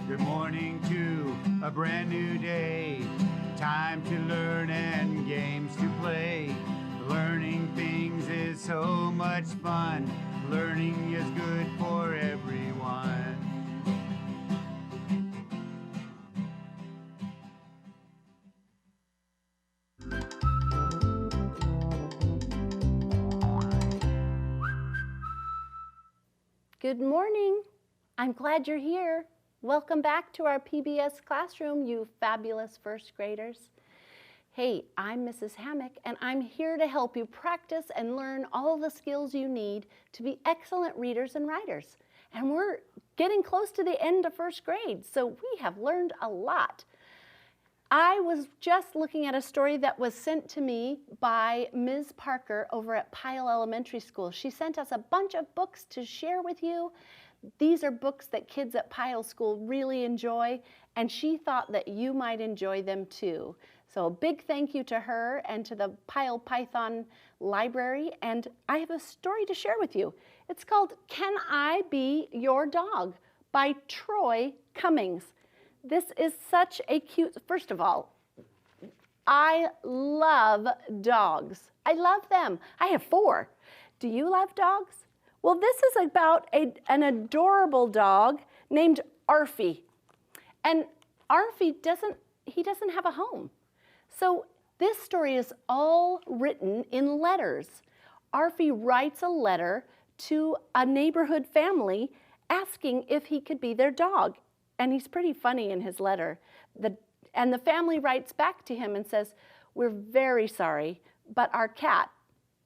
Good morning to a brand new day. Time to learn and games to play. Learning things is so much fun. Learning is good for everyone. Good morning. I'm glad you're here. Welcome back to our PBS classroom, you fabulous first graders. Hey, I'm Mrs. Hammock, and I'm here to help you practice and learn all the skills you need to be excellent readers and writers. And we're getting close to the end of first grade, so we have learned a lot. I was just looking at a story that was sent to me by Ms. Parker over at Pyle Elementary School. She sent us a bunch of books to share with you. These are books that kids at Pyle School really enjoy, and she thought that you might enjoy them too. So a big thank you to her and to the Pyle Python Library, and I have a story to share with you. It's called Can I Be Your Dog by Troy Cummings. This is such a cute, first of all, I love dogs. I love them. I have 4. Do you love dogs? Well, this is about an adorable dog named Arfie. And Arfie doesn't have a home. So this story is all written in letters. Arfie writes a letter to a neighborhood family asking if he could be their dog. And he's pretty funny in his letter. And the family writes back to him and says, "We're very sorry, but our cat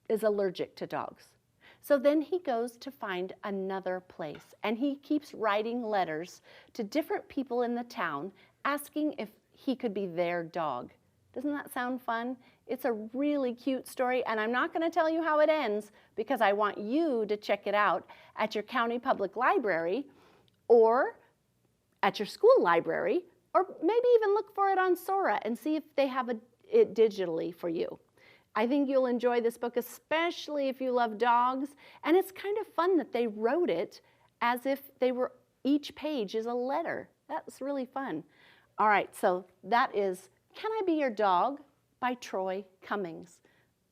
is allergic to dogs." So then he goes to find another place, and he keeps writing letters to different people in the town asking if he could be their dog. Doesn't that sound fun? It's a really cute story, and I'm not going to tell you how it ends because I want you to check it out at your county public library or at your school library, or maybe even look for it on Sora and see if they have it digitally for you. I think you'll enjoy this book, especially if you love dogs, and it's kind of fun that they wrote it as if each page is a letter. That's really fun. All right, so that is Can I Be Your Dog by Troy Cummings.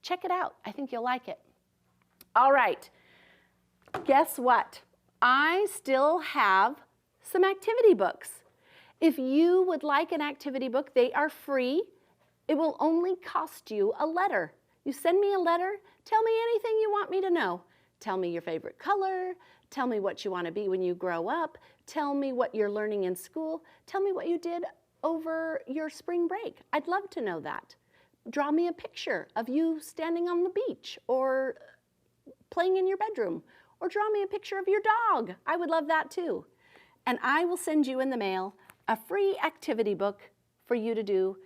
Check it out. I think you'll like it. All right, guess what? I still have some activity books. If you would like an activity book, they are free. It will only cost you a letter. You send me a letter, tell me anything you want me to know. Tell me your favorite color, tell me what you want to be when you grow up, tell me what you're learning in school, tell me what you did over your spring break. I'd love to know that. Draw me a picture of you standing on the beach or playing in your bedroom, or draw me a picture of your dog. I would love that too. And I will send you in the mail a free activity book for you to do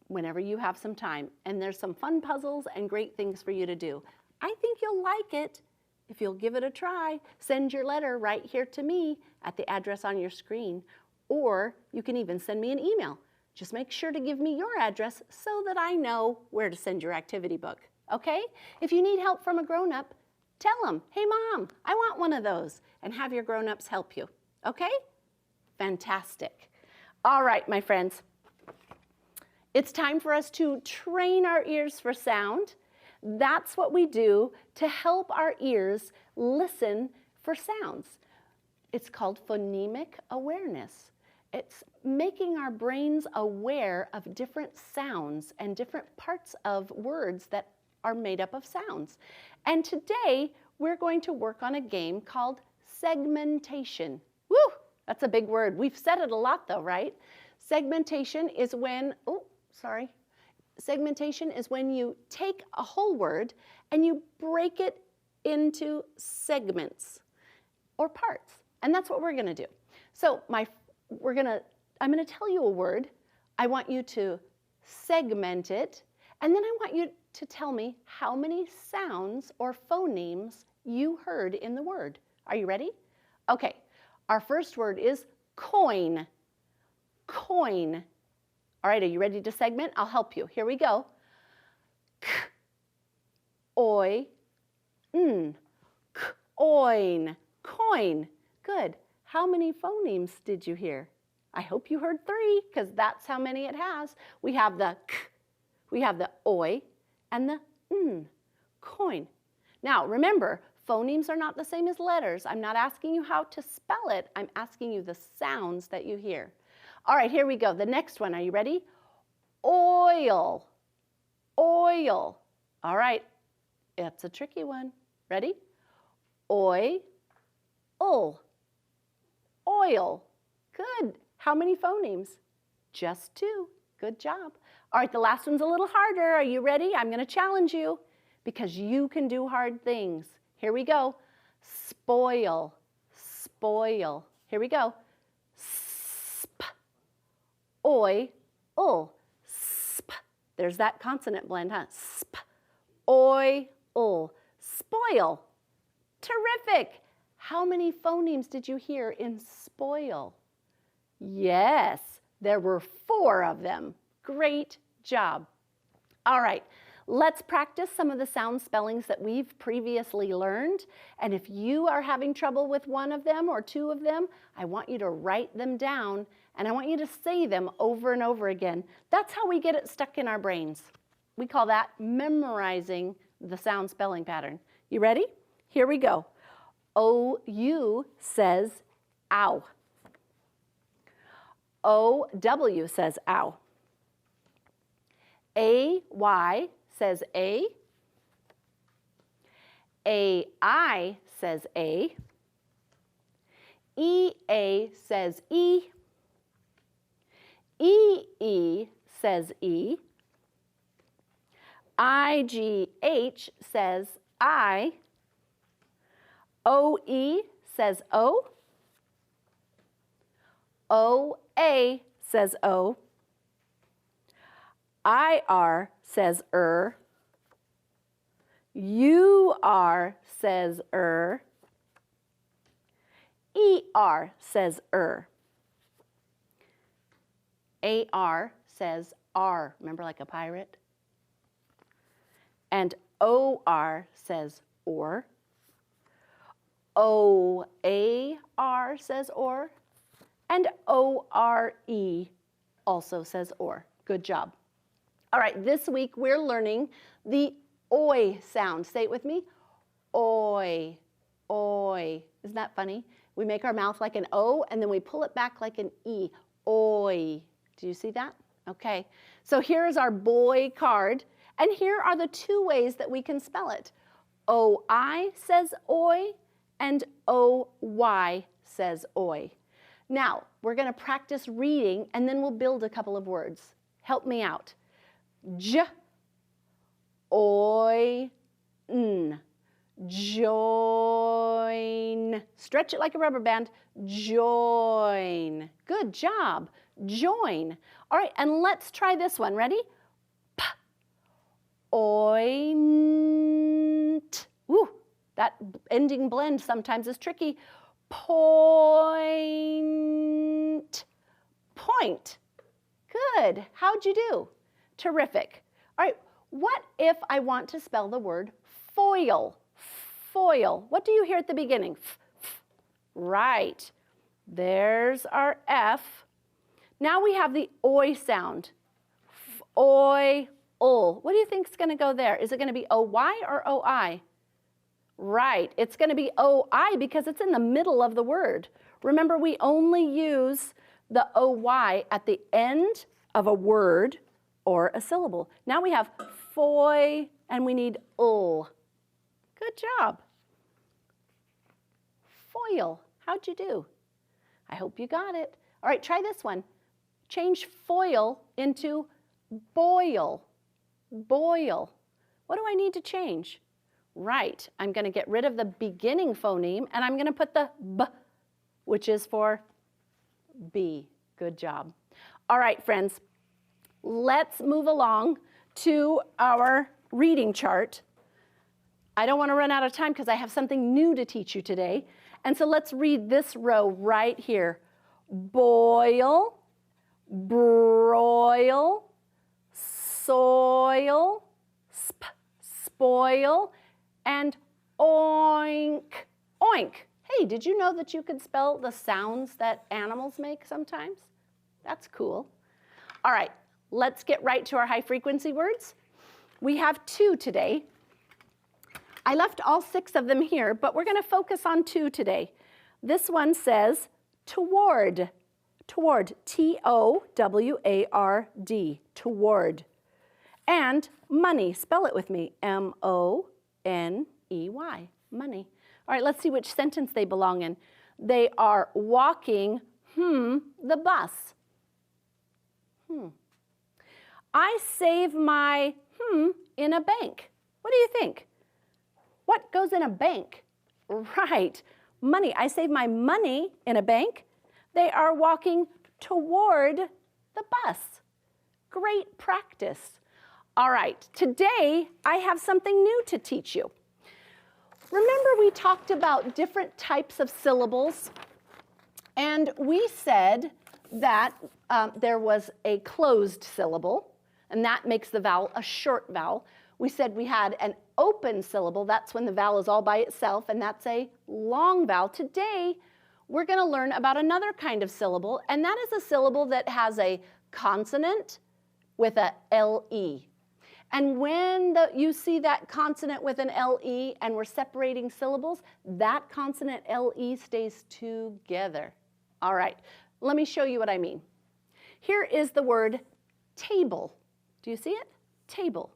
whenever you have some time. And there's some fun puzzles and great things for you to do. I think you'll like it if you'll give it a try. Send your letter right here to me at the address on your screen, or you can even send me an email. Just make sure to give me your address so that I know where to send your activity book, okay? If you need help from a grown-up, tell them, "Hey Mom, I want one of those," and have your grown-ups help you. Okay? Fantastic. All right, my friends. It's time for us to train our ears for sound. That's what we do to help our ears listen for sounds. It's called phonemic awareness. It's making our brains aware of different sounds and different parts of words that are made up of sounds. And today, we're going to work on a game called segmentation. Woo, that's a big word. We've said it a lot though, right? Segmentation is when, Segmentation is when you take a whole word and you break it into segments or parts. And that's what we're gonna do. So I'm gonna tell you a word. I want you to segment it, and then I want you to tell me how many sounds or phonemes you heard in the word. Are you ready? Okay, our first word is coin. Coin. All right, are you ready to segment? I'll help you. Here we go. K, oi, n, oin, coin. Good. How many phonemes did you hear? I hope you heard 3 because that's how many it has. We have the k, we have the oi, and the n, coin. Now remember, phonemes are not the same as letters. I'm not asking you how to spell it. I'm asking you the sounds that you hear. All right, here we go. The next one, are you ready? Oil, oil. All right, it's a tricky one. Ready? Oi, ul, oil. Good. How many phonemes? Just 2. Good job. All right, the last one's a little harder. Are you ready? I'm going to challenge you because you can do hard things. Here we go. Spoil, spoil. Here we go. Sp, oi, ul, sp. There's that consonant blend, huh? Sp, oi, ul, spoil. Terrific. How many phonemes did you hear in spoil? Yes, there were 4 of them. Great job. All right, let's practice some of the sound spellings that we've previously learned. And if you are having trouble with one of them or 2 of them, I want you to write them down and I want you to say them over and over again. That's how we get it stuck in our brains. We call that memorizing the sound spelling pattern. You ready? Here we go. O-U says ow. O-W says ow. A-Y says a. A-I says a. E-A says e. E-E says e. I-G-H says I. O-E says O. O-A says O. I-R says U-R says E-R says A-R says R. Remember, like a pirate? And O-R says or. O-A-R says or. And O-R-E also says or. Good job. All right, this week we're learning the oi sound. Say it with me. Oi, oi. Isn't that funny? We make our mouth like an O and then we pull it back like an E. Oi. Do you see that? Okay. So here's our boy card. And here are the 2 ways that we can spell it. O-I says oi and O-Y says oi. Now, we're going to practice reading and then we'll build a couple of words. Help me out. J, oi, n, join. Stretch it like a rubber band. Join. Good job. Join. All right, and let's try this one. Ready? P, oint. Woo, that ending blend sometimes is tricky. Point. Point. Good. How'd you do? Terrific. All right, what if I want to spell the word foil? Foil. What do you hear at the beginning? F, f. Right. There's our F. Now we have the oi sound. F, oi, ul. What do you think is going to go there? Is it going to be O-Y or O-I? Right. It's going to be O-I because it's in the middle of the word. Remember, we only use the O-Y at the end of a word or a syllable. Now we have foy and we need ul. Good job. Foil. How'd you do? I hope you got it. All right, try this one. Change foil into boil. Boil. What do I need to change? Right, I'm going to get rid of the beginning phoneme and I'm going to put the B, which is for B. Good job. All right, friends, let's move along to our reading chart. I don't want to run out of time because I have something new to teach you today. And so let's read this row right here. Boil, broil, soil, spoil, and oink, oink. Hey, did you know that you could spell the sounds that animals make sometimes? That's cool. All right, let's get right to our high frequency words. We have 2 today. I left all 6 of them here, but we're going to focus on 2 today. This one says toward. Toward, T-O-W-A-R-D, toward. And money, spell it with me, M-O-N-E-Y, money. All right, let's see which sentence they belong in. They are walking, the bus. I save my, in a bank. What do you think? What goes in a bank? Right, money. I save my money in a bank. They are walking toward the bus. Great practice. All right, today I have something new to teach you. Remember we talked about different types of syllables, and we said that there was a closed syllable, and that makes the vowel a short vowel. We said we had an open syllable, that's when the vowel is all by itself, and that's a long vowel. Today, we're going to learn about another kind of syllable, and that is a syllable that has a consonant with a LE. And when you see that consonant with an LE and we're separating syllables, that consonant LE stays together. All right, let me show you what I mean. Here is the word table. Do you see it? Table.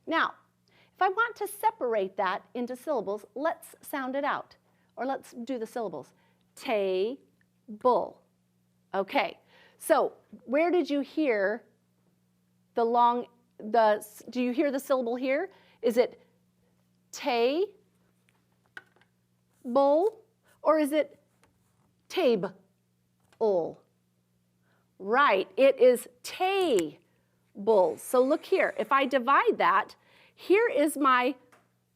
Now, if I want to separate that into syllables, let's sound it out, or let's do the syllables. Table. Okay, so where did you hear the long, do you hear the syllable here? Is it table, or is it table? Right, it is table. So look here, if I divide that, here is my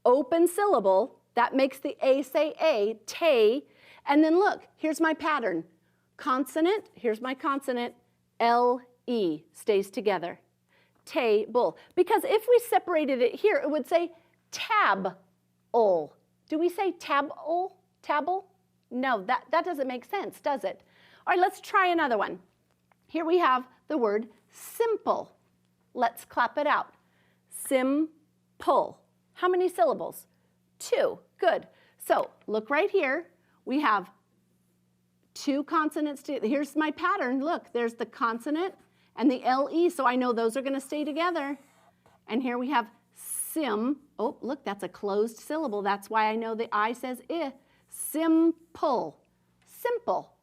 open syllable, that makes the A say A, tay, and then look, here's my pattern. Consonant, here's my consonant, L-E stays together. Table. Because if we separated it here, it would say tab-ol. Do we say tab-ol? Tabble? No, that doesn't make sense, does it? All right, let's try another one. Here we have the word simple. Let's clap it out. Simple. How many syllables? 2. Good. So look right here. We have 2 consonants. Here's my pattern. Look, there's the consonant and the LE, so I know those are going to stay together. And here we have sim. Oh, look, that's a closed syllable. That's why I know the I says I. Simple. Simple.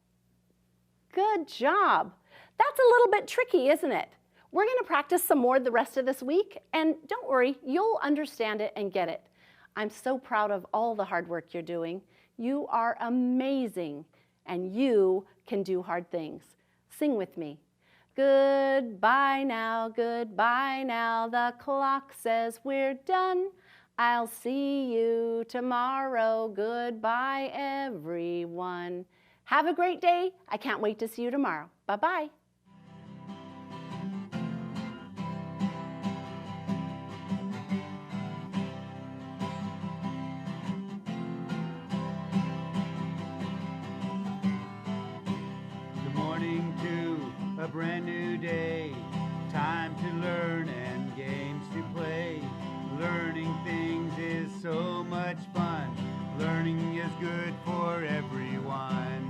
Good job. That's a little bit tricky, isn't it? We're going to practice some more the rest of this week, and don't worry, you'll understand it and get it. I'm so proud of all the hard work you're doing. You are amazing, and you can do hard things. Sing with me. Goodbye now, the clock says we're done. I'll see you tomorrow. Goodbye, everyone. Have a great day. I can't wait to see you tomorrow. Bye-bye. A brand new day, time to learn and games to play. Learning things is so much fun. Learning is good for everyone.